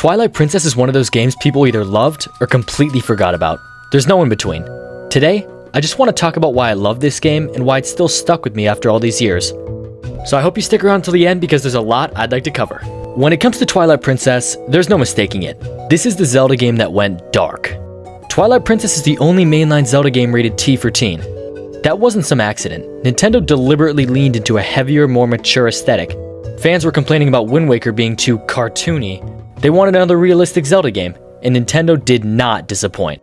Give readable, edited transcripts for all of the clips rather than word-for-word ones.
Twilight Princess is one of those games people either loved or completely forgot about. There's no in between. Today, I just want to talk about why I love this game and why it's still stuck with me after all these years. So I hope you stick around till the end because there's a lot I'd like to cover. When it comes to Twilight Princess, there's no mistaking it. This is the Zelda game that went dark. Twilight Princess is the only mainline Zelda game rated T for teen. That wasn't some accident. Nintendo deliberately leaned into a heavier, more mature aesthetic. Fans were complaining about Wind Waker being too cartoony. They wanted another realistic Zelda game, and Nintendo did not disappoint.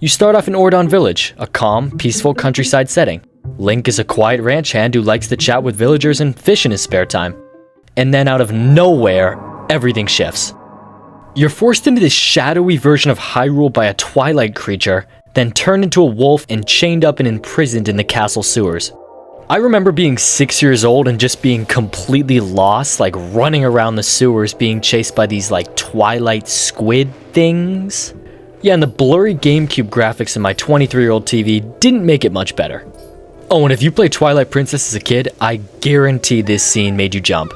You start off in Ordon Village, a calm, peaceful countryside setting. Link is a quiet ranch hand who likes to chat with villagers and fish in his spare time. And then out of nowhere, everything shifts. You're forced into this shadowy version of Hyrule by a Twilight creature, then turned into a wolf and chained up and imprisoned in the castle sewers. I remember being 6 years old and just being completely lost, like running around the sewers being chased by these like Twilight squid things. Yeah, and the blurry GameCube graphics in my 23-year-old TV didn't make it much better. Oh, and if you played Twilight Princess as a kid, I guarantee this scene made you jump.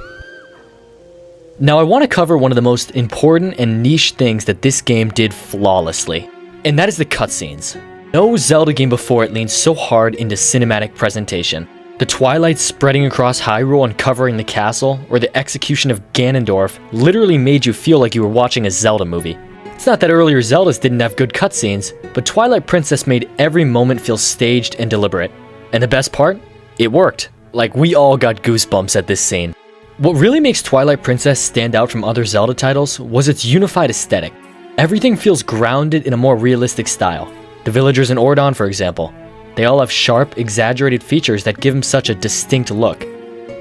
Now I want to cover one of the most important and niche things that this game did flawlessly, and that is the cutscenes. No Zelda game before it leaned so hard into cinematic presentation. The twilight spreading across Hyrule and covering the castle, or the execution of Ganondorf, literally made you feel like you were watching a Zelda movie. It's not that earlier Zeldas didn't have good cutscenes, but Twilight Princess made every moment feel staged and deliberate. And the best part? It worked. Like, we all got goosebumps at this scene. What really makes Twilight Princess stand out from other Zelda titles was its unified aesthetic. Everything feels grounded in a more realistic style. The villagers in Ordon, for example. They all have sharp, exaggerated features that give them such a distinct look.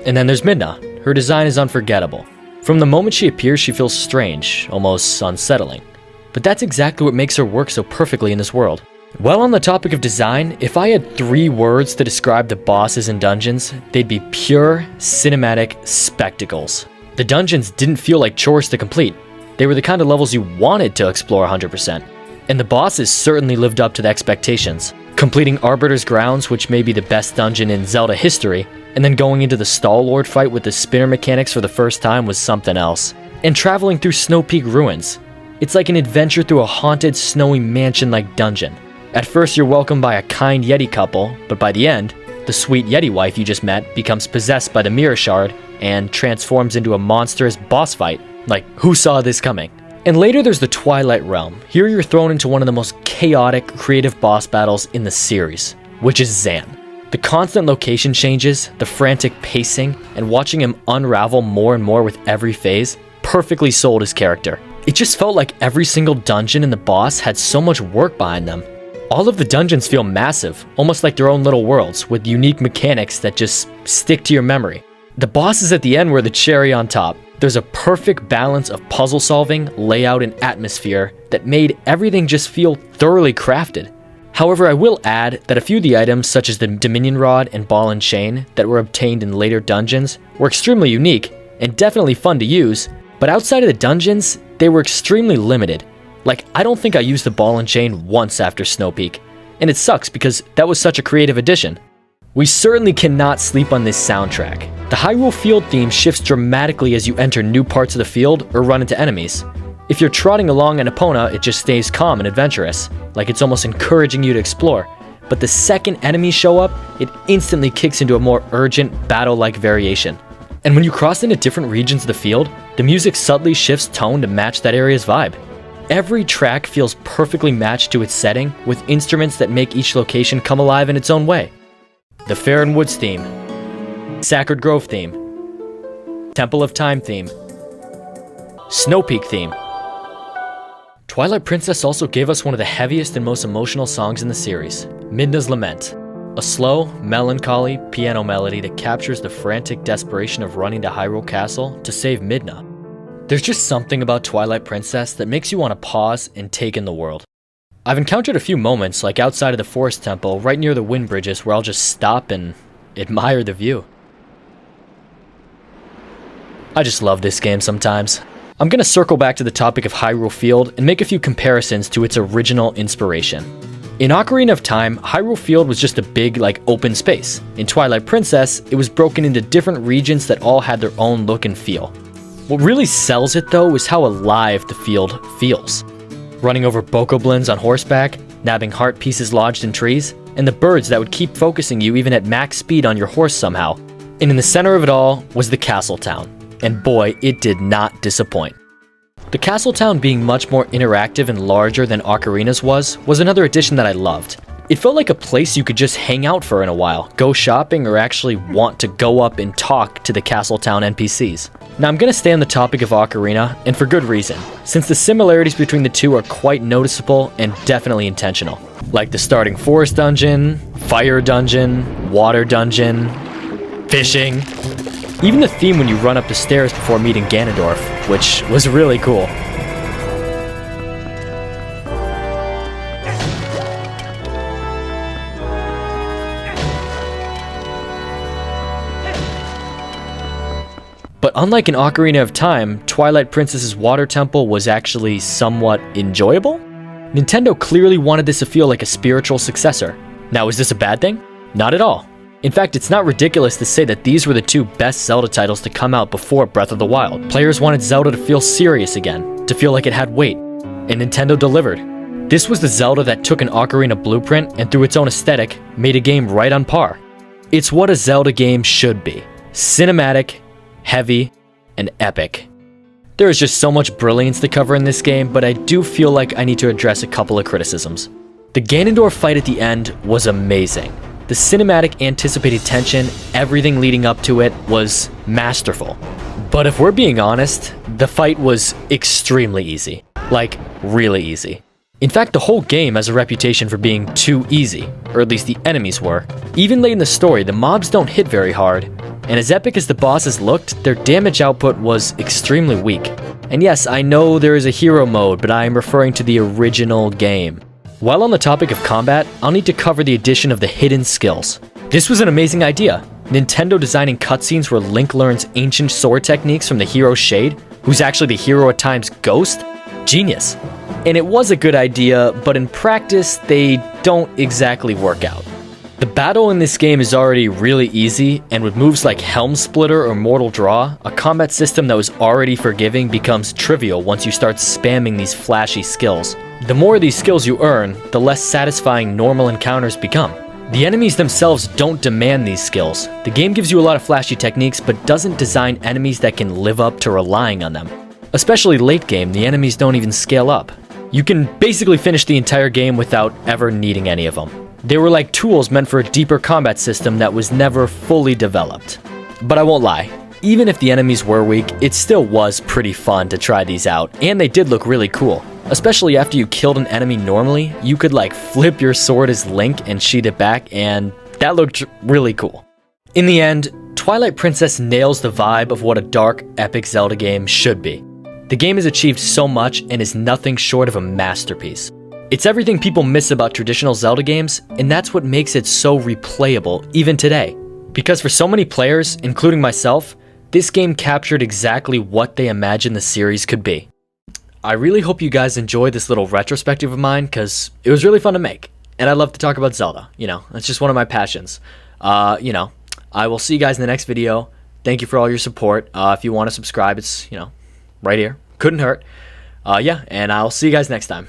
And then there's Midna. Her design is unforgettable. From the moment she appears, she feels strange, almost unsettling. But that's exactly what makes her work so perfectly in this world. Well, on the topic of design, if I had 3 words to describe the bosses and dungeons, they'd be pure, cinematic spectacles. The dungeons didn't feel like chores to complete. They were the kind of levels you wanted to explore 100%. And the bosses certainly lived up to the expectations. Completing Arbiter's Grounds, which may be the best dungeon in Zelda history, and then going into the Stall Lord fight with the spinner mechanics for the first time was something else. And traveling through Snow Peak Ruins. It's like an adventure through a haunted, snowy mansion-like dungeon. At first you're welcomed by a kind Yeti couple, but by the end, the sweet Yeti wife you just met becomes possessed by the Mirror Shard and transforms into a monstrous boss fight. Like, who saw this coming? And later there's the Twilight Realm. Here you're thrown into one of the most chaotic, creative boss battles in the series, which is Zan. The constant location changes, the frantic pacing, and watching him unravel more and more with every phase perfectly sold his character. It just felt like every single dungeon and the boss had so much work behind them. All of the dungeons feel massive, almost like their own little worlds, with unique mechanics that just stick to your memory. The bosses at the end were the cherry on top. There's a perfect balance of puzzle solving, layout, and atmosphere that made everything just feel thoroughly crafted. However, I will add that a few of the items, such as the Dominion Rod and Ball and Chain, that were obtained in later dungeons, were extremely unique and definitely fun to use, but outside of the dungeons, they were extremely limited. Like, I don't think I used the Ball and Chain once after Snow Peak, and it sucks because that was such a creative addition. We certainly cannot sleep on this soundtrack. The Hyrule Field theme shifts dramatically as you enter new parts of the field or run into enemies. If you're trotting along an Epona, it just stays calm and adventurous, like it's almost encouraging you to explore. But the second enemies show up, it instantly kicks into a more urgent, battle-like variation. And when you cross into different regions of the field, the music subtly shifts tone to match that area's vibe. Every track feels perfectly matched to its setting, with instruments that make each location come alive in its own way. The Faron Woods theme, Sacred Grove theme, Temple of Time theme, Snow Peak theme. Twilight Princess also gave us one of the heaviest and most emotional songs in the series, Midna's Lament, a slow, melancholy piano melody that captures the frantic desperation of running to Hyrule Castle to save Midna. There's just something about Twilight Princess that makes you want to pause and take in the world. I've encountered a few moments, like outside of the Forest Temple, right near the wind bridges, where I'll just stop and admire the view. I just love this game sometimes. I'm gonna circle back to the topic of Hyrule Field and make a few comparisons to its original inspiration. In Ocarina of Time, Hyrule Field was just a big, open space. In Twilight Princess, it was broken into different regions that all had their own look and feel. What really sells it though is how alive the field feels. Running over bokoblins on horseback, nabbing heart pieces lodged in trees, and the birds that would keep focusing you even at max speed on your horse somehow. And in the center of it all was the castle town, and boy, it did not disappoint. The castle town being much more interactive and larger than Ocarina's was another addition that I loved. It felt like a place you could just hang out for in a while, go shopping, or actually want to go up and talk to the castle town NPCs. Now I'm gonna stay on the topic of Ocarina, and for good reason, since the similarities between the two are quite noticeable and definitely intentional. Like the starting forest dungeon, fire dungeon, water dungeon, fishing, even the theme when you run up the stairs before meeting Ganondorf, which was really cool. But unlike in Ocarina of Time, Twilight Princess's water temple was actually somewhat enjoyable? Nintendo clearly wanted this to feel like a spiritual successor. Now, is this a bad thing? Not at all. In fact, it's not ridiculous to say that these were the two best Zelda titles to come out before Breath of the Wild. Players wanted Zelda to feel serious again, to feel like it had weight, and Nintendo delivered. This was the Zelda that took an Ocarina blueprint and through its own aesthetic, made a game right on par. It's what a Zelda game should be. Cinematic, heavy, and epic. There is just so much brilliance to cover in this game, but I do feel like I need to address a couple of criticisms. The Ganondorf fight at the end was amazing. The cinematic anticipated tension, everything leading up to it, was masterful. But if we're being honest, the fight was extremely easy. Like, really easy. In fact, the whole game has a reputation for being too easy, or at least the enemies were. Even late in the story, the mobs don't hit very hard, and as epic as the bosses looked, their damage output was extremely weak. And yes, I know there is a hero mode, but I am referring to the original game. While on the topic of combat, I'll need to cover the addition of the hidden skills. This was an amazing idea. Nintendo designing cutscenes where Link learns ancient sword techniques from the hero Shade, who's actually the hero at times ghost. Genius. And it was a good idea, but in practice, they don't exactly work out. The battle in this game is already really easy, and with moves like Helm Splitter or Mortal Draw, a combat system that was already forgiving becomes trivial once you start spamming these flashy skills. The more of these skills you earn, the less satisfying normal encounters become. The enemies themselves don't demand these skills. The game gives you a lot of flashy techniques, but doesn't design enemies that can live up to relying on them. Especially late game, the enemies don't even scale up. You can basically finish the entire game without ever needing any of them. They were like tools meant for a deeper combat system that was never fully developed. But I won't lie, even if the enemies were weak, it still was pretty fun to try these out, and they did look really cool. Especially after you killed an enemy normally, you could like flip your sword as Link and sheath it back, and that looked really cool. In the end, Twilight Princess nails the vibe of what a dark, epic Zelda game should be. The game has achieved so much and is nothing short of a masterpiece. It's everything people miss about traditional Zelda games, and that's what makes it so replayable even today. Because for so many players, including myself, this game captured exactly what they imagined the series could be. I really hope you guys enjoyed this little retrospective of mine, because it was really fun to make. And I love to talk about Zelda, that's just one of my passions. I will see you guys in the next video. Thank you for all your support. If you want to subscribe, it's, right here. Couldn't hurt. And I'll see you guys next time.